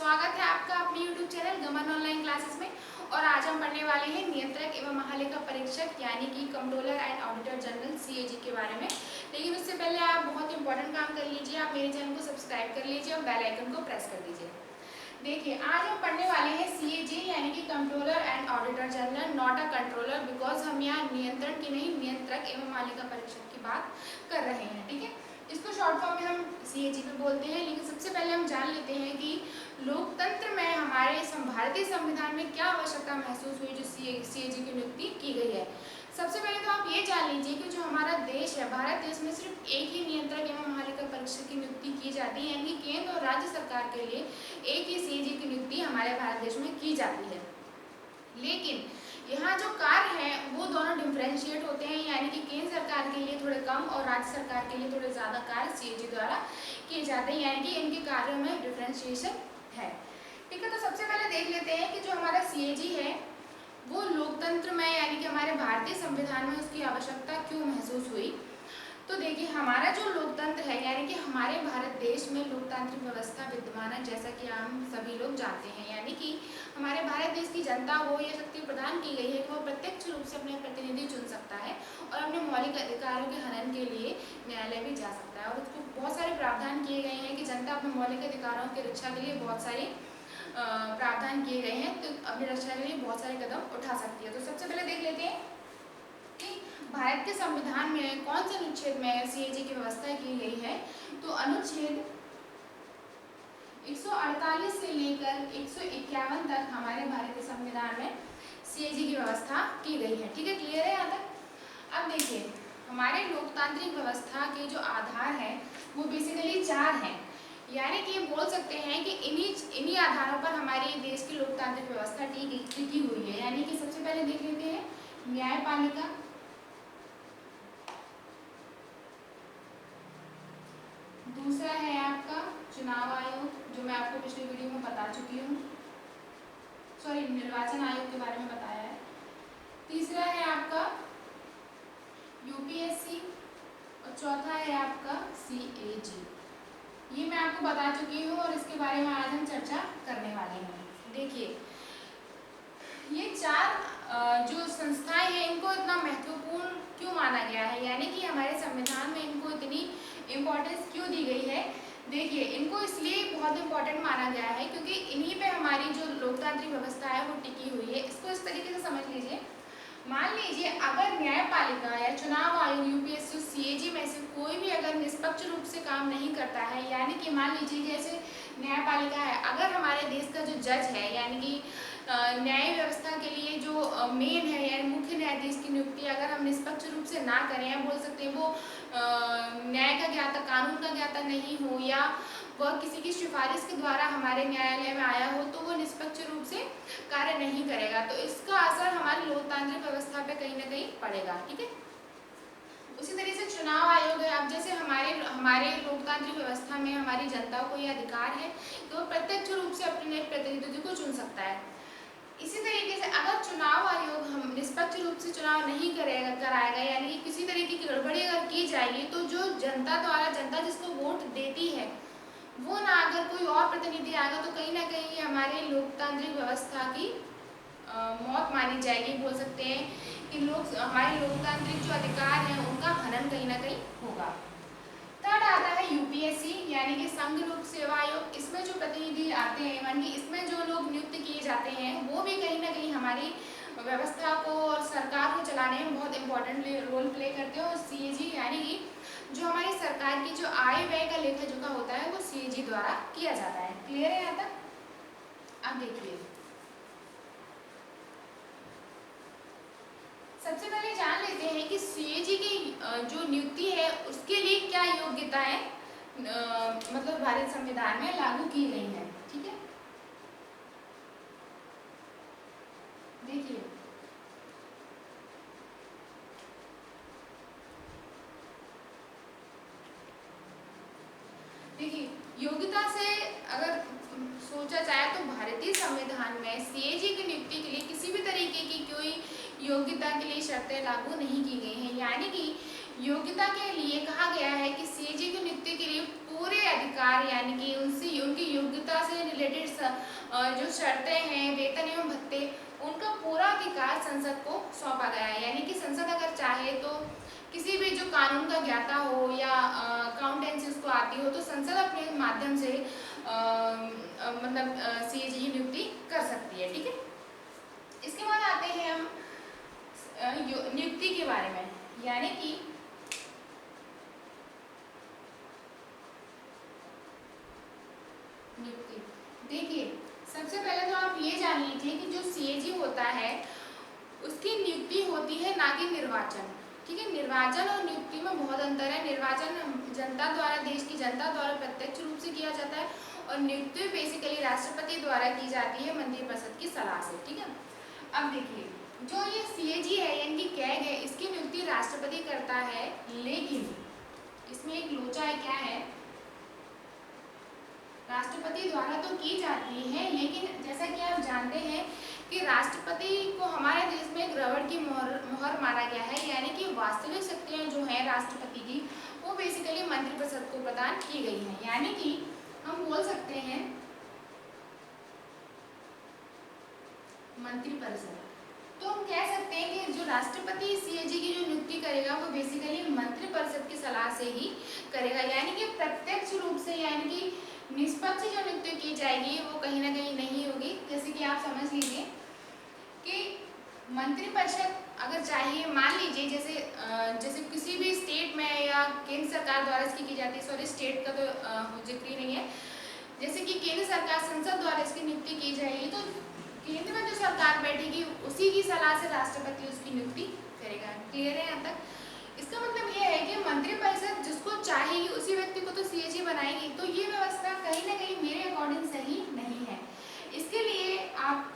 स्वागत है आपका अपने YouTube चैनल गमन ऑनलाइन क्लासेस में। और आज हम पढ़ने वाले हैं नियंत्रक एवं महालेखा परीक्षक यानी कि controller and auditor general CAG के बारे में। लेकिन उससे पहले आप बहुत इंपॉर्टेंट काम कर लीजिए, आप मेरे चैनल को सब्सक्राइब कर लीजिए और बेल आइकन को प्रेस कर दीजिए। देखिए, आज हम पढ़ने वाले हैं CAG यानी कि controller and auditor general, not a controller, because हम यहाँ नियंत्रण की नहीं नियंत्रक एवं महालेखा परीक्षक की बात कर रहे हैं। ठीक है, इसको शॉर्ट फॉर्म में हम CAG भी बोलते हैं। लेकिन सबसे पहले हम जान लेते हैं कि लोकतंत्र में हमारे भारतीय संविधान में क्या आवश्यकता महसूस हुई जो CAG की नियुक्ति की गई है। सबसे पहले तो आप ये जान लीजिए कि जो हमारा देश है, भारत देश में सिर्फ एक ही नियंत्रक एवं महालेखा परीक्षक की नियुक्ति की जाती है, यानी केंद्र और राज्य सरकार के लिए एक ही CAG की नियुक्ति हमारे भारत देश में की जाती है। लेकिन यहाँ जो कार्य हैं वो दोनों डिफरेंशिएट होते हैं, यानी कि केंद्र सरकार के लिए थोड़े कम और राज्य सरकार के लिए थोड़े ज़्यादा कार्य CAG द्वारा किए जाते हैं, यानी कि इनके कार्यों में डिफरेंशिएशन है। ठीक है, तो सबसे पहले देख लेते हैं कि जो हमारा CAG है वो लोकतंत्र में यानी कि हमारे भारतीय संविधान में उसकी आवश्यकता क्यों महसूस हुई। तो देखिए, हमारा जो लोकतंत्र है यानी कि हमारे भारत देश में लोकतांत्रिक व्यवस्था विद्यमान है, जैसा कि हम सभी लोग जानते हैं। यानी कि हमारे भारत देश की जनता को यह शक्ति प्रदान की गई है कि वो प्रत्यक्ष रूप से अपने प्रतिनिधि चुन सकता है और अपने मौलिक अधिकारों के हनन के लिए न्यायालय भी जा सकता है। और उसको बहुत सारे प्रावधान किए गए हैं कि जनता अपने मौलिक अधिकारों की रक्षा के लिए बहुत सारे प्रावधान किए गए हैं, तो अपनी रक्षा के लिए बहुत सारे कदम उठा सकती है। तो सबसे पहले देख लेते हैं कि भारत के संविधान में कौन से अनुच्छेद में CAG की व्यवस्था की गई है। तो अनुच्छेद 148 से लेकर 151 तक हमारे भारतीय संविधान में CAG की व्यवस्था की गई है। ठीक है, क्लियर है यहाँ तक। अब देखिए, हमारे लोकतांत्रिक व्यवस्था के जो आधार हैं वो बेसिकली 4 हैं, यानी कि ये बोल सकते हैं कि इन्हीं आधारों पर हमारे देश की लोकतांत्रिक व्यवस्था टिकी हुई है। यानी कि सबसे पहले देख लेते हैं न्यायपालिका, दूसरा है आपका चुनाव आयोग, जो मैं आपको पिछले वीडियो में बता चुकी हूँ, सॉरी निर्वाचन आयोग के बारे में बताया है। तीसरा है आपका UPSC और चौथा है आपका CAG। ये मैं आपको बता चुकी हूँ और इसके बारे में आज हम चर्चा करने वाले हैं। देखिए, ये 4 जो संस्थाएं हैं इनको इतना महत्वपूर्ण क्यों माना गया है, यानी कि हमारे संविधान में इनको इतनी इम्पोर्टेंस क्यों दी गई है। देखिए, इनको इसलिए बहुत इम्पोर्टेंट माना गया है क्योंकि इन्हीं पे हमारी जो लोकतांत्रिक व्यवस्था है वो टिकी हुई है। इसको इस तरीके से समझ लीजिए, मान लीजिए अगर न्यायपालिका या चुनाव आयोग UPSC CAG में से कोई भी अगर निष्पक्ष रूप से काम नहीं करता है, यानी कि मान लीजिए जैसे न्यायपालिका है, अगर हमारे देश का जो जज है यानी कि न्याय व्यवस्था के लिए जो मेन है यानी मुख्य न्यायाधीश की नियुक्ति अगर हम निष्पक्ष रूप से ना करें, या बोल सकते हैं वो न्याय का ज्ञाता, कानून का ज्ञाता नहीं हो, या वह किसी की सिफारिश के द्वारा हमारे न्यायालय में आया हो, तो वो निष्पक्ष रूप से कार्य नहीं करेगा। तो इसका असर हमारी लोकतांत्रिक व्यवस्था पे कहीं ना कहीं पड़ेगा। ठीक है, उसी तरीके से चुनाव आयोग है। अब जैसे हमारे लोकतांत्रिक व्यवस्था में हमारी जनता को यह अधिकार है कि वो प्रत्यक्ष रूप से अपने प्रतिनिधि को चुन सकता है। इसी तरीके से अगर चुनाव आयोग हम निष्पक्ष रूप से चुनाव नहीं कराएगा, यानी कि किसी तरीके की गड़बड़ी अगर की जाएगी, तो जो जनता द्वारा जनता जिसको वोट देती है वो ना अगर कोई और प्रतिनिधि आएगा, तो कहीं ना कहीं हमारे लोकतांत्रिक व्यवस्था की मौत मानी जाएगी। बोल सकते हैं कि हमारे लोकतांत्रिक जो अधिकार हैं उनका हनन कहीं ना कहीं होगा। थर्ड आता है UPSC यानी कि संघ लोक सेवा आयोग। इसमें जो प्रतिनिधि आते हैं यानी कि इसमें जो लोग नियुक्त किए जाते हैं वो भी कहीं ना कहीं हमारी व्यवस्था को और सरकार को चलाने में बहुत इंपॉर्टेंट रोल प्ले करते हैं। और CAG यानी कि जो हमारी सरकार की जो आय व्यय का लेखा जोखा होता है वो CAG द्वारा किया जाता है। क्लियर है यहाँ तक। अब देखिए, सबसे पहले जान लेते हैं कि CAG की जो नियुक्ति है उसके लिए क्या योग्यता है मतलब भारत संविधान में लागू की गई है। ठीक है, देखिए योग्यता से अगर सोचा जाए तो भारतीय संविधान में CAG की नियुक्ति के लिए किसी भी तरीके की कोई योग्यता के लिए शर्तें लागू नहीं की गई हैं। यानी कि योग्यता के लिए कहा गया है कि CAG की नियुक्ति के लिए पूरे अधिकार यानी कि उनकी योग्यता से रिलेटेड जो शर्तें हैं, वेतन एवं भत्ते, उनका पूरा अधिकार संसद को सौंपा गया है। यानी कि संसद अगर चाहे तो किसी भी जो कानून का ज्ञाता हो या अकाउंटेंसी उसको आती हो, तो संसद अपने माध्यम से मतलब सीएजी की नियुक्ति कर सकती है। ठीक है, इसके बाद आते हैं हम नियुक्ति के बारे में। यानी कि नियुक्ति, देखिए सबसे पहले तो आप ये जान लीजिए कि जो सीएजी होता है उसकी नियुक्ति होती है, ना कि निर्वाचन। ठीक है, निर्वाचन और नियुक्ति में बहुत अंतर है। निर्वाचन जनता द्वारा, देश की जनता द्वारा प्रत्यक्ष रूप से किया जाता है, और नियुक्ति बेसिकली राष्ट्रपति द्वारा की जाती है मंत्रिपरिषद की सलाह से। ठीक है, अब देखिए जो ये सीएजी है यानी कि कैग है, इसकी नियुक्ति राष्ट्रपति करता है, लेकिन इसमें एक लोचा है, क्या है, राष्ट्रपति द्वारा तो की जाती है, लेकिन जैसा कि आप जानते हैं कि राष्ट्रपति को हमारे देश में एक रबड़ की मोहर मारा गया है। यानी कि वास्तविक शक्तियां जो है राष्ट्रपति की, वो बेसिकली मंत्रिपरिषद को प्रदान की गई है। यानी कि हम बोल सकते हैं मंत्रिपरिषद, तो हम कह सकते हैं कि जो राष्ट्रपति सीएजी की जो नियुक्ति करेगा वो बेसिकली मंत्रिपरिषद की सलाह से ही करेगा। यानी कि प्रत्यक्ष रूप से, यानी कि निष्पक्ष जो नियुक्ति की जाएगी वो कहीं ना कहीं नहीं होगी। जैसे कि आप समझ लीजिए कि मंत्रिपरिषद अगर चाहिए, मान लीजिए जैसे किसी भी स्टेट में या केंद्र सरकार द्वारा इसकी की जाती है, सॉरी स्टेट का तो जिक्र ही नहीं है, जैसे कि केंद्र सरकार संसद द्वारा इसकी नियुक्ति की जाएगी, तो केंद्र में जो सरकार बैठेगी उसी की सलाह से राष्ट्रपति उसकी नियुक्ति करेगा। क्लियर है यहाँ तक? इसका मतलब ये है कि मंत्रिपरिषद जिसको चाहेगी उसी व्यक्ति को तो सीएजी बनाएगी। तो ये व्यवस्था कहीं ना कहीं मेरे अकॉर्डिंग सही नहीं है। इसके लिए आप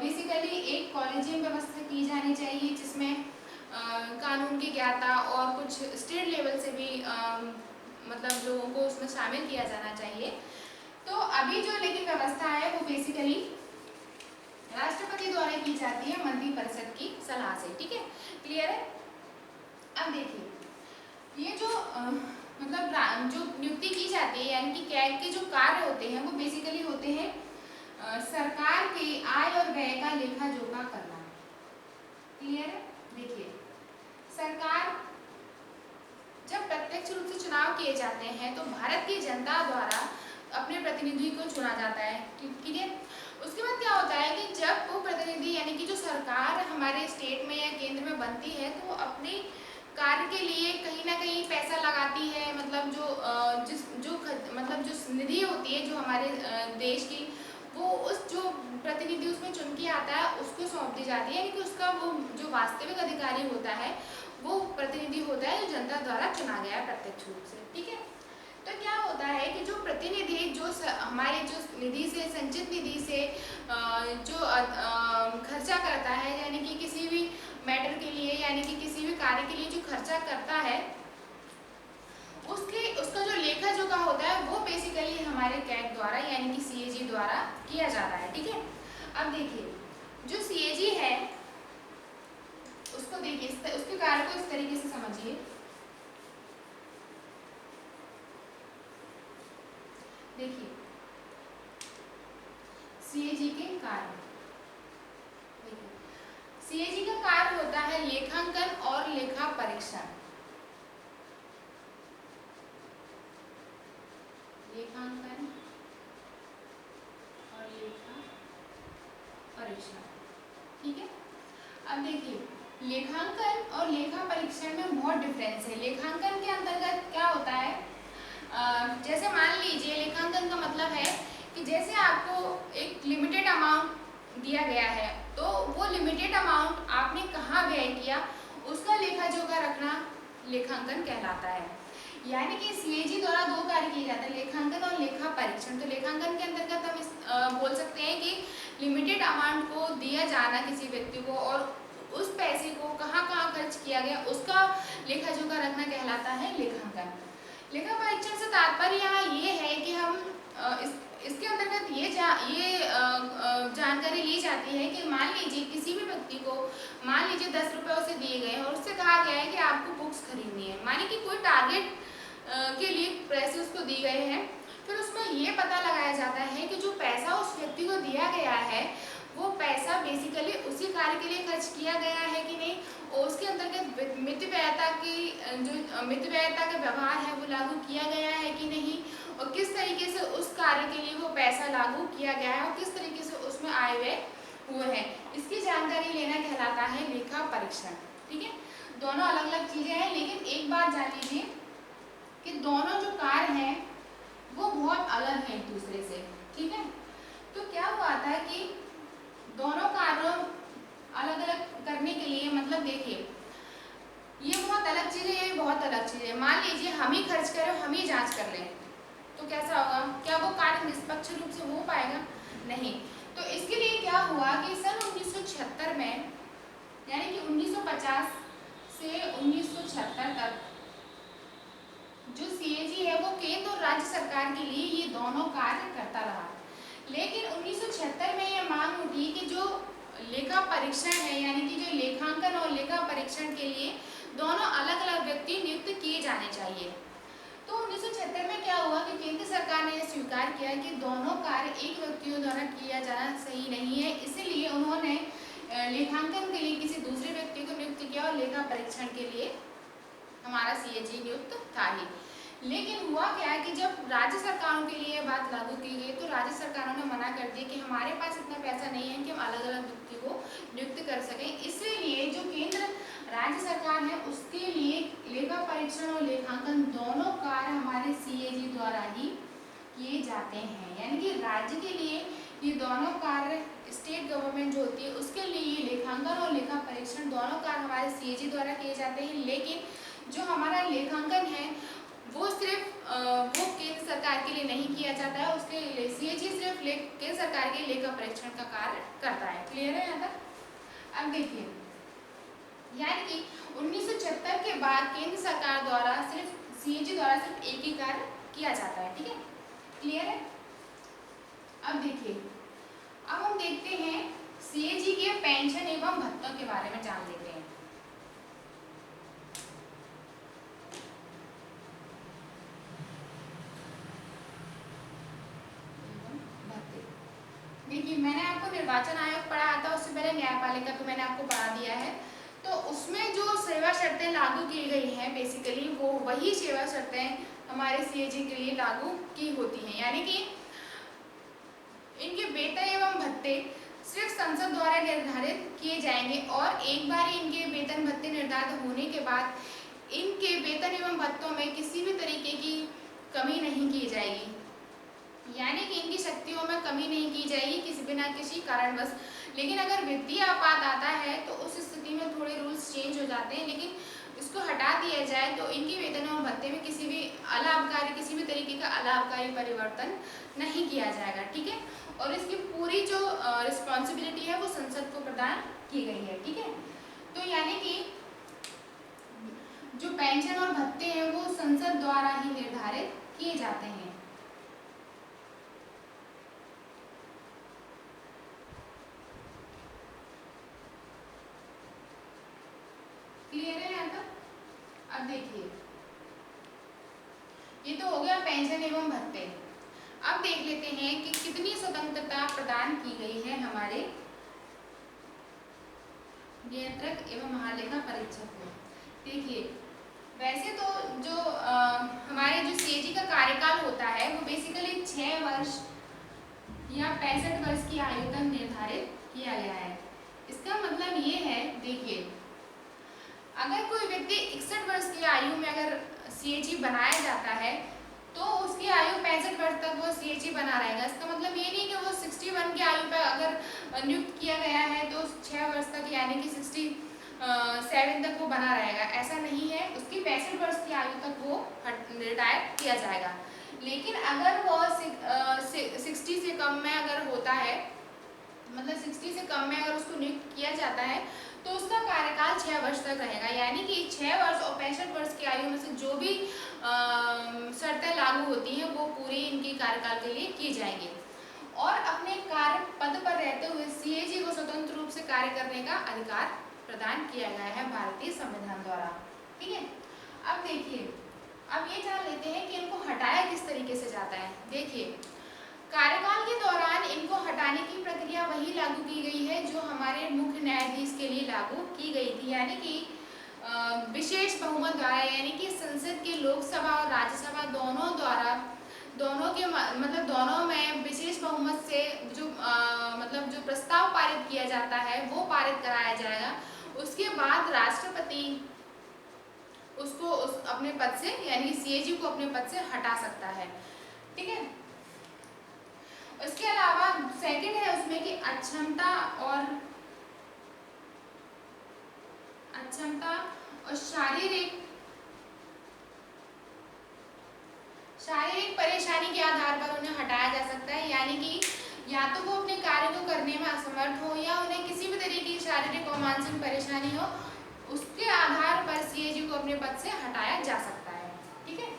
बेसिकली एक कॉलेजियम व्यवस्था की जानी चाहिए, जिसमें कानून के ज्ञाता और कुछ स्टेट लेवल से भी मतलब लोगों को उसमें शामिल किया जाना चाहिए। तो अभी जो लेकिन व्यवस्था है वो बेसिकली राष्ट्रपति द्वारा की जाती है मंत्रिपरिषद की सलाह से। ठीक है, क्लियर है? अब देखिए ये जो मतलब जो नियुक्ति की जाती है, यानी कि कैग के जो कार्य होते हैं वो बेसिकली होते हैं सरकार के आय और व्यय का लेखा जोखा करना। क्लियर है? देखिए सरकार जब प्रत्यक्ष रूप से चुनाव किए जाते हैं तो भारत की जनता द्वारा अपने प्रतिनिधि को चुना जाता है। ठीक है, उसके बाद क्या होता है कि जब वो प्रतिनिधि यानी कि जो सरकार हमारे स्टेट में या केंद्र में बनती है, तो वो अपने कार्य के लिए कहीं ना कहीं पैसा लगाती है। मतलब मतलब जो निधि होती है जो हमारे देश की, वो उस जो प्रतिनिधि उसमें चुन के आता है उसको सौंप दी जाती है। यानी कि उसका वो जो वास्तविक अधिकारी होता है वो प्रतिनिधि होता है जो जनता द्वारा चुना गया है प्रत्यक्ष रूप से। ठीक है, तो क्या होता है कि जो प्रतिनिधि जो हमारे जो निधि से, संचित निधि से जो खर्चा करता है, यानी कि किसी भी मैटर के लिए, यानी कि किसी भी कार्य के लिए जो खर्चा करता है, उसका जो लेखा जोखा होता है वो बेसिकली हमारे कैग द्वारा यानी कि सीएजी द्वारा किया जाता है। ठीक है, अब देखिए जो सीएजी है उसको देखिए, उसके कार्य को इस तरीके से समझिए। देखिए सीएजी के कार्य, देखिए सीएजी का कार्य होता है लेखांकन और लेखा परीक्षण। लेखांकन और लेखा परीक्षण। ठीक है, अब देखिए लेखांकन और लेखा परीक्षण में बहुत डिफरेंस है। लेखांकन के अंतर्गत क्या होता है, जैसे मान लीजिए लेखांकन का मतलब है कि जैसे आपको एक लिमिटेड अमाउंट दिया गया है, तो वो लिमिटेड अमाउंट आपने कहाँ व्यय किया उसका लेखा जोखा रखना लेखांकन कहलाता है। यानी कि सीएजी द्वारा दो कार्य किए जाते हैं, लेखांकन और लेखा परीक्षण। तो लेखांकन के अंतर्गत हम बोल सकते हैं कि लिमिटेड अमाउंट को दिया जाना किसी व्यक्ति को और उस पैसे को कहाँ कहाँ खर्च किया गया उसका लेखा जोखा रखना कहलाता है लेखांकन। लेखा परीक्षण से तात्पर्य यहाँ ये है कि हम इसके अंतर्गत ये जानकारी ली जाती है कि मान लीजिए किसी भी व्यक्ति को मान लीजिए 10 रुपये उसे दिए गए और उससे कहा गया है कि आपको बुक्स खरीदनी है, माने कि कोई टारगेट के लिए पैसे उसको दिए गए हैं। फिर उसमें ये पता लगाया जाता है कि जो पैसा उस व्यक्ति को दिया गया है वो पैसा बेसिकली उसी कार्य के लिए खर्च किया गया है कि नहीं, और उसके अंतर्गत मितव्ययिता की जो मितव्ययिता का व्यवहार है वो लागू किया गया है कि नहीं, और किस तरीके से उस कार्य के लिए वो पैसा लागू किया गया है और किस तरीके से उसमें आय व्यय हुए हैं, इसकी जानकारी लेना कहलाता है लेखा परीक्षण। ठीक है, दोनों अलग अलग चीजें हैं, लेकिन एक बात जान लीजिए कि दोनों जो कार्य हैं वो बहुत अलग हैं एक दूसरे से। ठीक है, तो क्या हुआ था कि दोनों कार्यों अलग अलग करने के लिए, मतलब देखिए ये बहुत अलग चीज है, ये बहुत अलग चीज है। मान लीजिए हम ही खर्च करें, हम ही जांच कर लें, तो कैसा होगा? क्या वो कार्य निष्पक्ष रूप से हो पाएगा? नहीं। तो इसके लिए क्या हुआ कि सन 1976 में, यानी कि 1950 से 1976 तक जो सीएजी है वो केंद्र और राज्य सरकार के लिए ये दोनों कार्य करता रहा। लेकिन 1976 में ये मांग उठी कि जो लेखा परीक्षण है, यानी कि जो लेखांकन और लेखा परीक्षण के लिए दोनों अलग अलग व्यक्ति नियुक्त किए जाने चाहिए। तो 1976 में क्या हुआ कि केंद्र सरकार ने यह स्वीकार किया कि दोनों कार्य एक व्यक्तियों द्वारा किया जाना सही नहीं है, इसीलिए उन्होंने लेखांकन के लिए किसी दूसरे व्यक्ति को नियुक्त किया और लेखा परीक्षण के लिए हमारा सीएजी नियुक्त था ही। लेकिन हुआ क्या कि जब राज्य सरकारों के लिए बात लागू की गई तो राज्य सरकारों ने मना कर दिया कि हमारे पास इतना पैसा नहीं है कि हम अलग अलग व्यक्ति को नियुक्त कर सकें, इसलिए जो केंद्र राज्य सरकार है उसके लिए लेखा परीक्षण और लेखांकन दोनों कार्य हमारे सीएजी द्वारा ही किए जाते हैं। यानी कि राज्य के लिए ये दोनों कार्य, स्टेट गवर्नमेंट जो होती है उसके लिए लेखांकन और लेखा परीक्षण दोनों कार्य हमारे सीएजी द्वारा किए जाते हैं, लेकिन जो हमारा लेखांकन है वो सिर्फ वो केंद्र सरकार के लिए नहीं किया जाता है, उसके लिए सीएजी सिर्फ केंद्र सरकार के लेखा परीक्षण का कार्य करता है। क्लियर है यहाँ तक? अब देखिए, यानी कि 1976 के बाद केंद्र सरकार द्वारा सिर्फ सीएजी द्वारा सिर्फ एक ही कार्य किया जाता है। ठीक है, क्लियर है? अब देखिए, अब हम देखते हैं सीएजी के पेंशन एवं भत्तों के बारे में जान लेते हैं। देखिए, मैंने आपको निर्वाचन आयोग पढ़ाया था, उससे पहले न्यायपालिका तो मैंने आपको पढ़ा दिया है। तो उसमें जो सेवा शर्तें लागू की गई हैं बेसिकली वो वही सेवा शर्तें हमारे सीएजी के लिए लागू की होती हैं, यानी कि इनके वेतन एवं भत्ते सिर्फ संसद द्वारा निर्धारित किए जाएंगे और एक बार इनके वेतन भत्ते निर्धारित होने के बाद इनके वेतन एवं भत्तों में किसी भी तरीके की कमी नहीं की जाएगी, यानी कि इनकी शक्तियों में कमी नहीं की जाएगी किसी बिना किसी कारणवश। लेकिन अगर वित्तीय आपात आता है तो उस स्थिति में थोड़े रूल्स चेंज हो जाते हैं, लेकिन इसको हटा दिया जाए तो इनके वेतन और भत्ते में किसी भी अलाभकारी, किसी भी तरीके का अलाभकारी परिवर्तन नहीं किया जाएगा। ठीक है, और इसकी पूरी जो रिस्पॉन्सिबिलिटी है वो संसद को प्रदान की गई है। ठीक है, तो यानी कि जो पेंशन और भत्ते हैं वो संसद द्वारा ही निर्धारित किए जाते हैं। क्लियर है यहाँ तक? अब देखिए, ये तो हो गया पेंशन एवं भत्ते। अब देख लेते हैं कि कितनी स्वतंत्रता प्रदान की गई है हमारे नियंत्रक एवं महालेखा परीक्षक को। देखिए, वैसे तो जो हमारे जो सीएजी का कार्यकाल होता है वो बेसिकली 6 वर्ष या 65 वर्ष की आयु तक निर्धारित किया गया है। इसका मतलब ये है, देखिए, अगर कोई व्यक्ति 61 वर्ष की आयु में अगर सीएजी बनाया जाता है तो उसकी आयु 65 वर्ष तक वो सीएजी बना रहेगा। इसका मतलब ये नहीं कि वो 61 की आयु पर अगर नियुक्त किया गया है तो 6 वर्ष तक यानी कि 67 तक वो बना रहेगा, ऐसा नहीं है। उसकी 65 वर्ष की आयु तक वो रिटायर किया जाएगा। लेकिन अगर वो 60 से कम में अगर होता है, मतलब 60 से कम में अगर उसको नियुक्त किया जाता है तो उसका कार्यकाल 6 वर्ष तक रहेगा, यानी कि 6 वर्ष और 65 वर्ष की आयु में से जो भी शर्तें लागू होती हैं वो पूरी इनकी कार्यकाल के लिए की जाएंगी। और अपने कार्य पद पर रहते हुए सीएजी को स्वतंत्र रूप से कार्य करने का अधिकार प्रदान किया गया है भारतीय संविधान द्वारा। ठीक है, अब देखिए, अब ये जान लेते हैं कि इनको हटाया किस तरीके से जाता है। देखिए, कार्यकाल के दौरान इनको हटाने की प्रक्रिया वही लागू की गई है जो हमारे मुख्य न्यायाधीश के लिए लागू की गई थी, यानी कि विशेष बहुमत द्वारा, यानी कि संसद के लोकसभा और राज्यसभा दोनों द्वारा, दोनों के मतलब दोनों में विशेष बहुमत से जो मतलब जो प्रस्ताव पारित किया जाता है वो पारित कराया जाएगा। उसके बाद राष्ट्रपति उसको अपने पद से, यानी कि सीएजी को अपने पद से हटा सकता है। ठीक है। उसके अलावा सेकंड है उसमें कि अक्षमता और शारीरिक परेशानी के आधार पर उन्हें हटाया जा सकता है, यानी कि या तो वो अपने कार्य को करने में असमर्थ हो या उन्हें किसी भी तरीके की शारीरिक और मानसिक परेशानी हो, उसके आधार पर सीएजी को अपने पद से हटाया जा सकता है। ठीक है।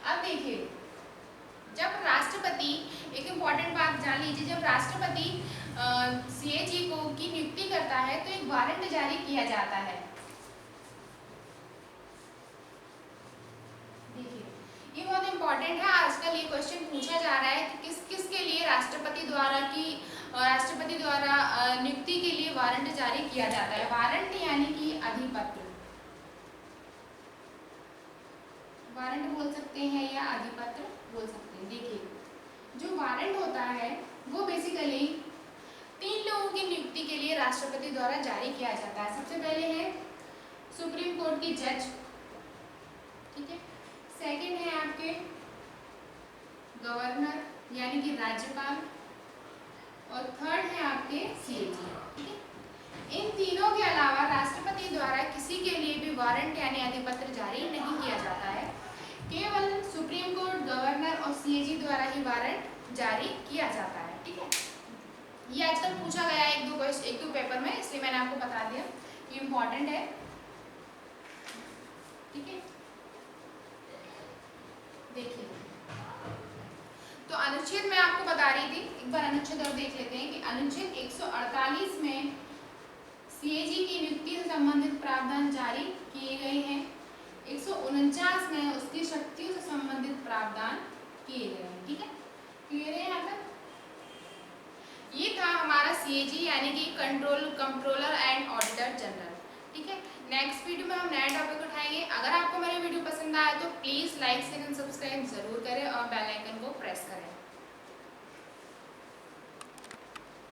अब देखिए, जब राष्ट्रपति, एक इम्पॉर्टेंट बात जान लीजिए, जब राष्ट्रपति सीएजी को की नियुक्ति करता है तो एक वारंट जारी किया जाता है। देखिए, ये बहुत इम्पॉर्टेंट है, आजकल ये क्वेश्चन पूछा जा रहा है कि किस किस के लिए राष्ट्रपति द्वारा नियुक्ति के लिए वारंट जारी किया जाता है। वारंट यानी कि अधिपत्र, वारंट बोल सकते हैं या अधिपत्र बोल सकते हैं। देखिए, जो वारंट होता है वो बेसिकली 3 लोगों की नियुक्ति के लिए राष्ट्रपति द्वारा जारी किया जाता है। सबसे पहले है सुप्रीम कोर्ट की जज, ठीक है। सेकंड है आपके गवर्नर यानी कि राज्यपाल, और थर्ड है आपके सीएजी। ठीक है। इन तीनों के अलावा राष्ट्रपति द्वारा किसी के लिए भी वारंट यानी अधिपत्र जारी नहीं किया जाता है। केवल सुप्रीम कोर्ट, गवर्नर और सीएजी द्वारा ही वारंट जारी किया जाता है। ठीक है। ये आजकल पूछा गया है एक दो पेपर में, इसलिए मैंने आपको बता दिया, ये इम्पोर्टेंट है। ठीक है। देखिए, तो अनुच्छेद मैं आपको बता रही थी, एक बार अनुच्छेद और देख लेते हैं कि अनुच्छेद 148 में सीएजी की नियुक्ति से संबंधित प्रावधान जारी किए गए हैं। 149 में उसकी शक्तियों से संबंधित प्रावधान किए गए हैं। ठीक है, क्लियर है यहाँ तक? ये था हमारा सीएजी यानी कि कंट्रोलर एंड ऑडिटर जनरल। ठीक है। नेक्स्ट वीडियो में हम नया टॉपिक उठाएंगे। अगर आपको मेरी वीडियो पसंद आया तो please like, share and subscribe जरूर करें और बेल आइकन को प्रेस करें।